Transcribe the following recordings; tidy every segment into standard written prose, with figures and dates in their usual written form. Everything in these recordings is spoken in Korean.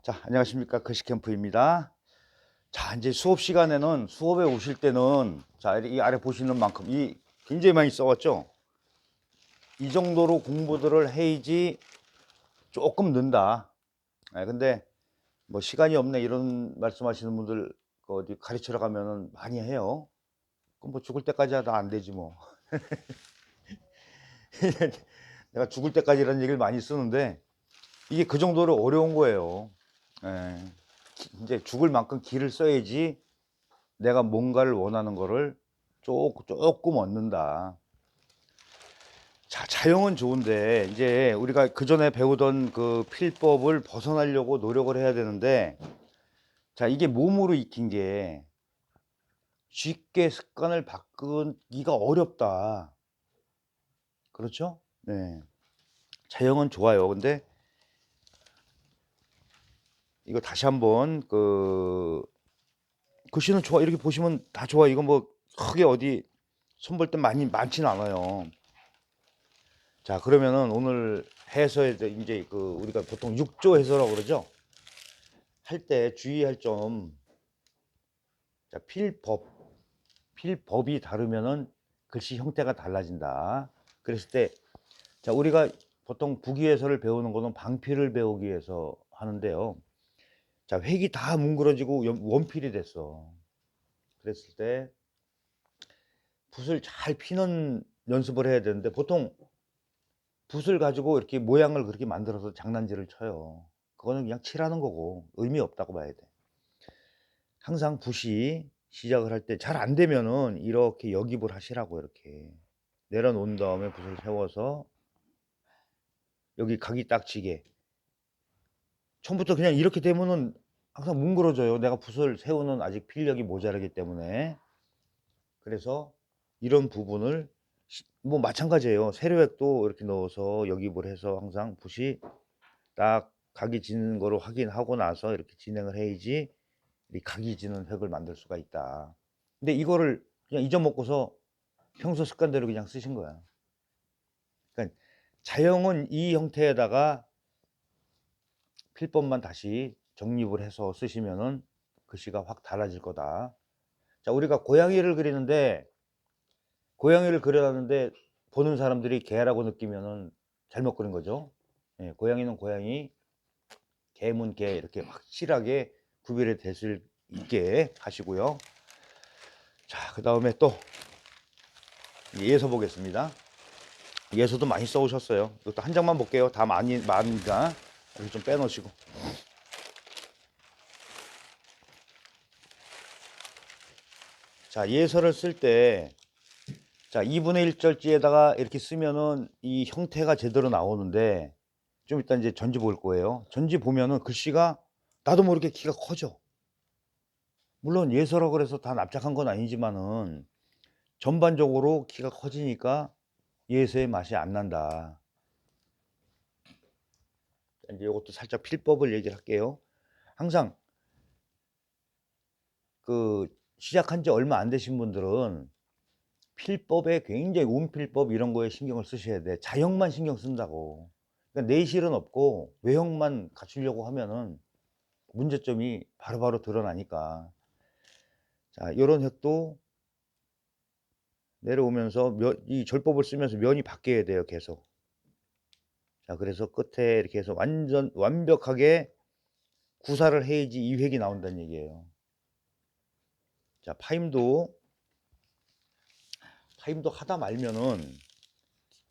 자, 안녕하십니까. 거시캠프입니다. 자, 이제 수업 시간에는, 수업에 오실 때는, 자, 이 아래 보시는 만큼, 이 굉장히 많이 써왔죠? 이 정도로 공부들을 해야지 조금 는다. 근데, 뭐, 시간이 없네, 이런 말씀 하시는 분들, 그 어디 가르치러 가면은 많이 해요. 그럼 뭐 죽을 때까지 하다 안 되지, 뭐. 내가 죽을 때까지라는 얘기를 많이 쓰는데, 이게 그 정도로 어려운 거예요. 예. 이제 죽을 만큼 기를 써야지 내가 뭔가를 원하는 거를 조금 얻는다. 자, 자영은 좋은데 이제 우리가 그 전에 배우던 그 필법을 벗어나려고 노력을 해야 되는데, 자, 이게 몸으로 익힌 게 쉽게 습관을 바꾸기가 어렵다. 그렇죠? 네. 자영은 좋아요. 근데 이거 다시 한번 글씨는 좋아. 이렇게 보시면 다 좋아. 이거 뭐 크게 어디 손볼 때 많지는 않아요. 자, 그러면은 오늘 해서에 이제 우리가 보통 6조 해서라고 그러죠. 할 때 주의할 점. 자, 필법이 다르면은 글씨 형태가 달라진다. 그랬을 때, 자, 우리가 보통 부기해서를 배우는 거는 방필을 배우기 위해서 하는데요. 자, 획이 다 뭉그러지고 원필이 됐어. 그랬을 때 붓을 잘 피는 연습을 해야 되는데, 보통 붓을 가지고 이렇게 모양을 그렇게 만들어서 장난질을 쳐요. 그거는 그냥 칠하는 거고 의미 없다고 봐야 돼. 항상 붓이 시작을 할 때 잘 안 되면은 이렇게 역입을 하시라고. 이렇게 내려놓은 다음에 붓을 세워서 여기 각이 딱 지게. 처음부터 그냥 이렇게 되면은 항상 뭉그러져요. 내가 붓을 세우는 아직 필력이 모자라기 때문에. 그래서 이런 부분을 뭐 마찬가지예요. 세로획도 이렇게 넣어서 역입을 해서 항상 붓이 딱 각이 지는 거를 확인하고 나서 이렇게 진행을 해야지 이 각이 지는 획을 만들 수가 있다. 근데 이거를 그냥 잊어먹고서 평소 습관대로 그냥 쓰신 거야. 그러니까 자영은 이 형태에다가 필법만 다시 정립을 해서 쓰시면은 글씨가 확 달라질 거다. 자, 우리가 고양이를 그리는데, 고양이를 그려놨는데 보는 사람들이 개라고 느끼면은 잘못 그린 거죠. 예, 고양이는 고양이, 개문 개, 이렇게 확실하게 구별이 될 수 있게 하시고요. 자, 그 다음에 또 예서 보겠습니다. 예서도 많이 써오셨어요. 이것도 한 장만 볼게요. 다 많으니까 이렇게 좀 빼놓으시고. 자, 예서를 쓸 때, 자, 2분의 1절지에다가 이렇게 쓰면은 이 형태가 제대로 나오는데, 좀 이따 이제 전지 볼 거예요. 전지 보면은 글씨가 나도 모르게 키가 커져. 물론 예서라고 그래서 다 납작한 건 아니지만은 전반적으로 키가 커지니까 예서의 맛이 안 난다. 이제 이것도 살짝 필법을 얘기를 할게요. 항상 시작한 지 얼마 안 되신 분들은 필법에 굉장히 운필법 이런 거에 신경을 쓰셔야 돼. 자형만 신경 쓴다고. 그러니까 내실은 없고 외형만 갖추려고 하면은 문제점이 바로바로 드러나니까. 자, 요런 획도 내려오면서 이 절법을 쓰면서 면이 바뀌어야 돼요, 계속. 자, 그래서 끝에 이렇게 해서 완전 완벽하게 구사를 해야지 이 획이 나온다는 얘기예요. 자, 파임도 하다 말면은,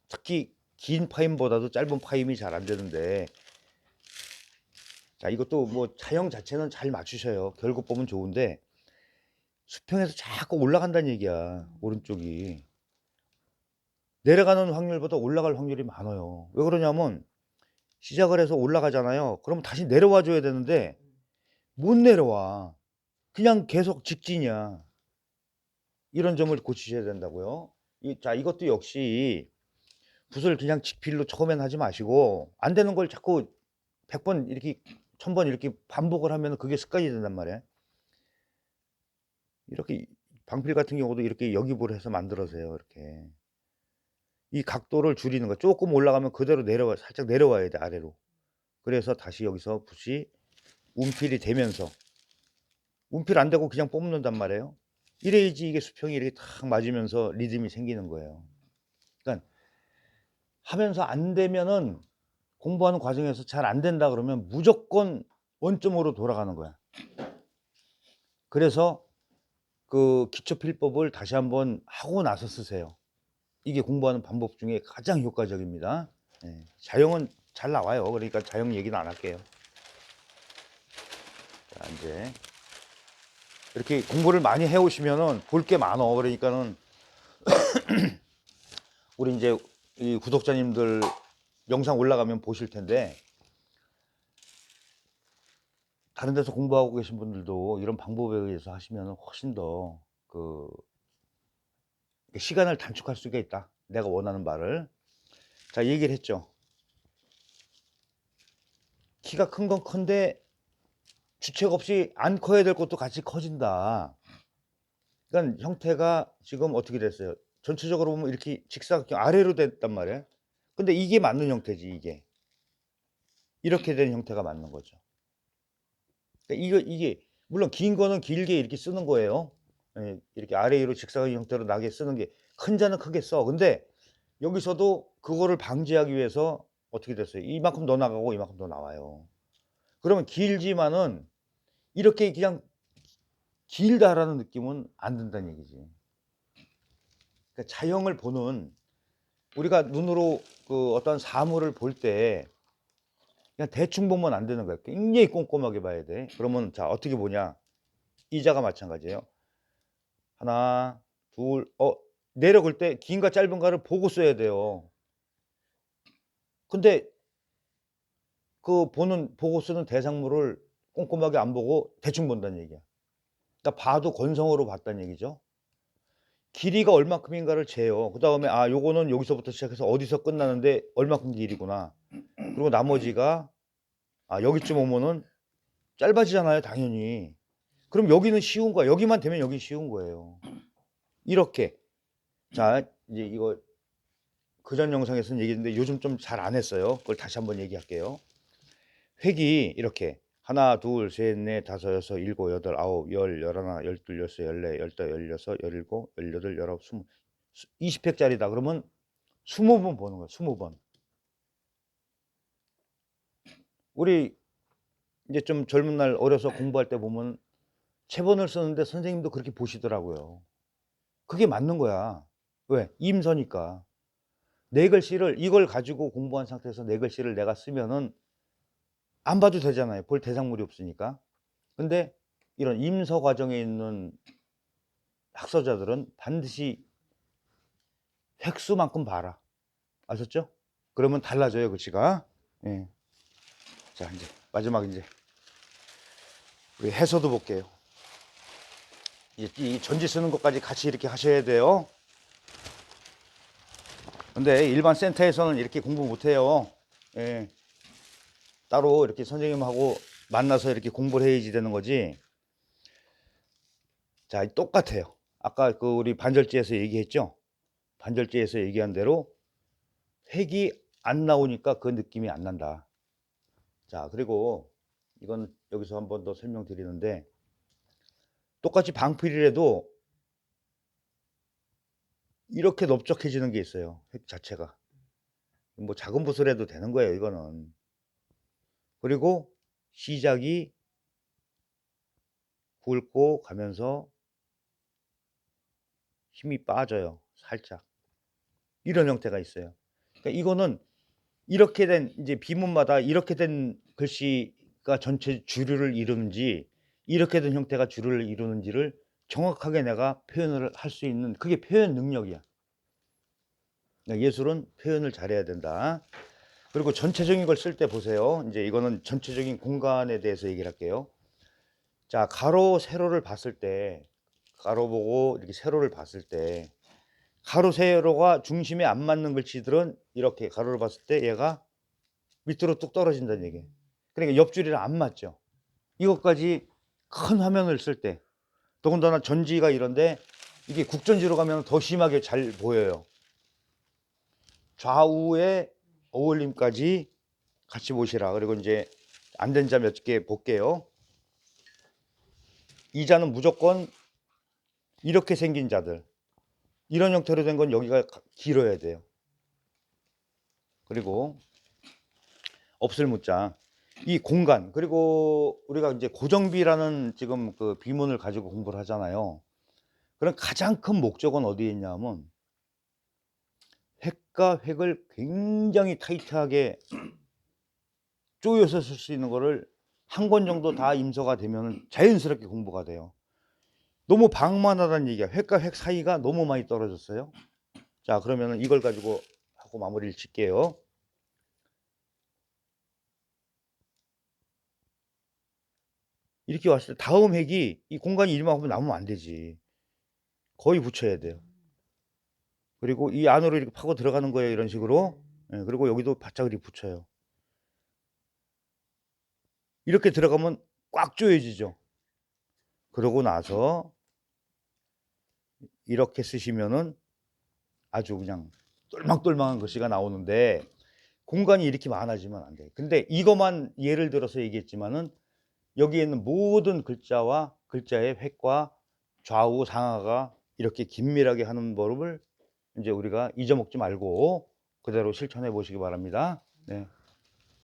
특히 긴 파임보다도 짧은 파임이 잘 안 되는데, 자, 이것도 뭐 차형 자체는 잘 맞추셔요. 결국 보면 좋은데 수평에서 자꾸 올라간다는 얘기야. 오른쪽이 내려가는 확률보다 올라갈 확률이 많아요. 왜 그러냐면 시작을 해서 올라가잖아요. 그럼 다시 내려와 줘야 되는데 못 내려와. 그냥 계속 직진이야. 이런 점을 고치셔야 된다고요. 자, 이것도 역시 붓을 그냥 직필로 처음엔 하지 마시고, 안 되는 걸 자꾸 100번 이렇게 1000번 이렇게 반복을 하면 그게 습관이 된단 말이에요. 이렇게 방필 같은 경우도 이렇게 역입을 해서 만들어서요. 이렇게 이 각도를 줄이는 거. 조금 올라가면 그대로 살짝 내려와야 돼, 아래로. 그래서 다시 여기서 붓이 운필이 되면서 운필 안 되고 그냥 뽑는단 말이에요. 이래야지 이게 수평이 이렇게 탁 맞으면서 리듬이 생기는 거예요. 그러니까 하면서 안 되면은 공부하는 과정에서 잘 안 된다 그러면 무조건 원점으로 돌아가는 거야. 그래서 그 기초필법을 다시 한번 하고 나서 쓰세요. 이게 공부하는 방법 중에 가장 효과적입니다. 예, 자형은 잘 나와요. 그러니까 자형 얘기는 안 할게요. 자, 이제 이렇게 공부를 많이 해오시면은 볼 게 많어. 그러니까는 우리 이제 이 구독자님들 영상 올라가면 보실 텐데 다른 데서 공부하고 계신 분들도 이런 방법에 의해서 하시면 훨씬 더 그 시간을 단축할 수가 있다. 내가 원하는 바를. 자, 얘기를 했죠. 키가 큰 건 큰데 주책 없이 안 커야 될 것도 같이 커진다. 그러니까 형태가 지금 어떻게 됐어요? 전체적으로 보면 이렇게 직사각형 아래로 됐단 말이에요. 근데 이게 맞는 형태지, 이게. 이렇게 된 형태가 맞는 거죠. 그러니까 이게 물론 긴 거는 길게 이렇게 쓰는 거예요. 예, 이렇게 아래 위로 직사각형 형태로 나게 쓰는 게 큰 자는 크게 써. 근데 여기서도 그거를 방지하기 위해서 어떻게 됐어요? 이만큼 더 나가고 이만큼 더 나와요. 그러면 길지만은 이렇게 그냥 길다라는 느낌은 안 든다는 얘기지. 그러니까 자형을 보는 우리가 눈으로 그 어떤 사물을 볼 때 그냥 대충 보면 안 되는 거야. 굉장히 꼼꼼하게 봐야 돼. 그러면 자 어떻게 보냐? 이자가 마찬가지예요. 하나, 둘, 내려올 때 긴가 짧은가를 보고 써야 돼요. 근데 그 보고 쓰는 대상물을 꼼꼼하게 안 보고 대충 본다는 얘기야. 그러니까 봐도 건성으로 봤다는 얘기죠. 길이가 얼마큼인가를 재요. 그 다음에 요거는 여기서부터 시작해서 어디서 끝나는데 얼마큼 길이구나. 그리고 나머지가 여기쯤 오면은 짧아지잖아요, 당연히. 그럼 여기는 쉬운 거야. 여기만 되면 여기 쉬운 거예요. 이렇게. 자, 이제 이거 그전 영상에서는 얘기했는데 요즘 좀 잘 안 했어요. 그걸 다시 한번 얘기할게요. 획이 이렇게 하나, 둘, 셋, 넷, 다섯, 여섯, 일곱, 여덟, 아홉, 열, 열하나, 열둘, 열세, 열네, 열다, 열여섯, 열일곱, 열여덟, 열아홉, 스무 20획짜리다. 그러면 20번 보는 거야. 20번. 우리 이제 좀 젊은 날 어려서 공부할 때 보면 체본을 쓰는데 선생님도 그렇게 보시더라고요. 그게 맞는 거야. 왜? 임서니까. 네 글씨를 이걸 가지고 공부한 상태에서 네 글씨를 내가 쓰면은 안 봐도 되잖아요. 볼 대상물이 없으니까. 근데 이런 임서 과정에 있는 학서자들은 반드시 획수만큼 봐라. 아셨죠? 그러면 달라져요, 글씨가. 예. 자, 이제 마지막 이제 우리 해서도 볼게요. 이 전지 쓰는 것까지 같이 이렇게 하셔야 돼요. 근데 일반 센터에서는 이렇게 공부 못 해요. 예. 따로 이렇게 선생님하고 만나서 이렇게 공부를 해야지 되는 거지. 자, 똑같아요. 아까 그 우리 반절지에서 얘기했죠? 반절지에서 얘기한 대로 획이 안 나오니까 그 느낌이 안 난다. 자, 그리고 이건 여기서 한 번 더 설명드리는데 똑같이 방필이라도 이렇게 넓적해지는 게 있어요. 획 자체가. 뭐 작은 붓을 해도 되는 거예요, 이거는. 그리고 시작이 굵고 가면서 힘이 빠져요. 살짝. 이런 형태가 있어요. 그러니까 이거는 이렇게 된 이제 비문마다 이렇게 된 글씨가 전체 주류를 이루는지 이렇게 된 형태가 주류를 이루는지를 정확하게 내가 표현을 할 수 있는 그게 표현 능력이야. 그러니까 예술은 표현을 잘해야 된다. 그리고 전체적인 걸 쓸 때 보세요. 이제 이거는 전체적인 공간에 대해서 얘기를 할게요. 자, 가로, 세로를 봤을 때 가로 보고 이렇게 세로를 봤을 때 가로, 세로가 중심에 안 맞는 글씨들은 이렇게 가로를 봤을 때 얘가 밑으로 뚝 떨어진다는 얘기예요. 그러니까 옆줄이랑 안 맞죠. 이것까지 큰 화면을 쓸 때 더군다나 전지가 이런데 이게 국전지로 가면 더 심하게 잘 보여요. 좌우의 어울림까지 같이 보시라. 그리고 이제 안 된 자 몇 개 볼게요. 이 자는 무조건 이렇게 생긴 자들, 이런 형태로 된 건 여기가 길어야 돼요. 그리고 없을 무자, 이 공간, 그리고 우리가 이제 고정비라는 지금 그 비문을 가지고 공부를 하잖아요. 그럼 가장 큰 목적은 어디에 있냐면 획과 획을 굉장히 타이트하게 쪼여서 쓸 수 있는 거를 한 권 정도 다 임서가 되면 자연스럽게 공부가 돼요. 너무 방만하다는 얘기야. 획과 획 사이가 너무 많이 떨어졌어요. 자, 그러면 이걸 가지고 하고 마무리를 짓게요. 이렇게 왔을 때 다음 획이 이 공간이 이만큼 남으면 안 되지. 거의 붙여야 돼요. 그리고 이 안으로 이렇게 파고 들어가는 거예요. 이런 식으로. 예, 그리고 여기도 바짝 이렇게 붙여요. 이렇게 들어가면 꽉 조여지죠. 그러고 나서 이렇게 쓰시면은 아주 그냥 똘망똘망한 글씨가 나오는데 공간이 이렇게 많아지면 안 돼요. 근데 이것만 예를 들어서 얘기했지만은 여기에 있는 모든 글자와 글자의 획과 좌우 상하가 이렇게 긴밀하게 하는 법을 이제 우리가 잊어먹지 말고 그대로 실천해 보시기 바랍니다. 네.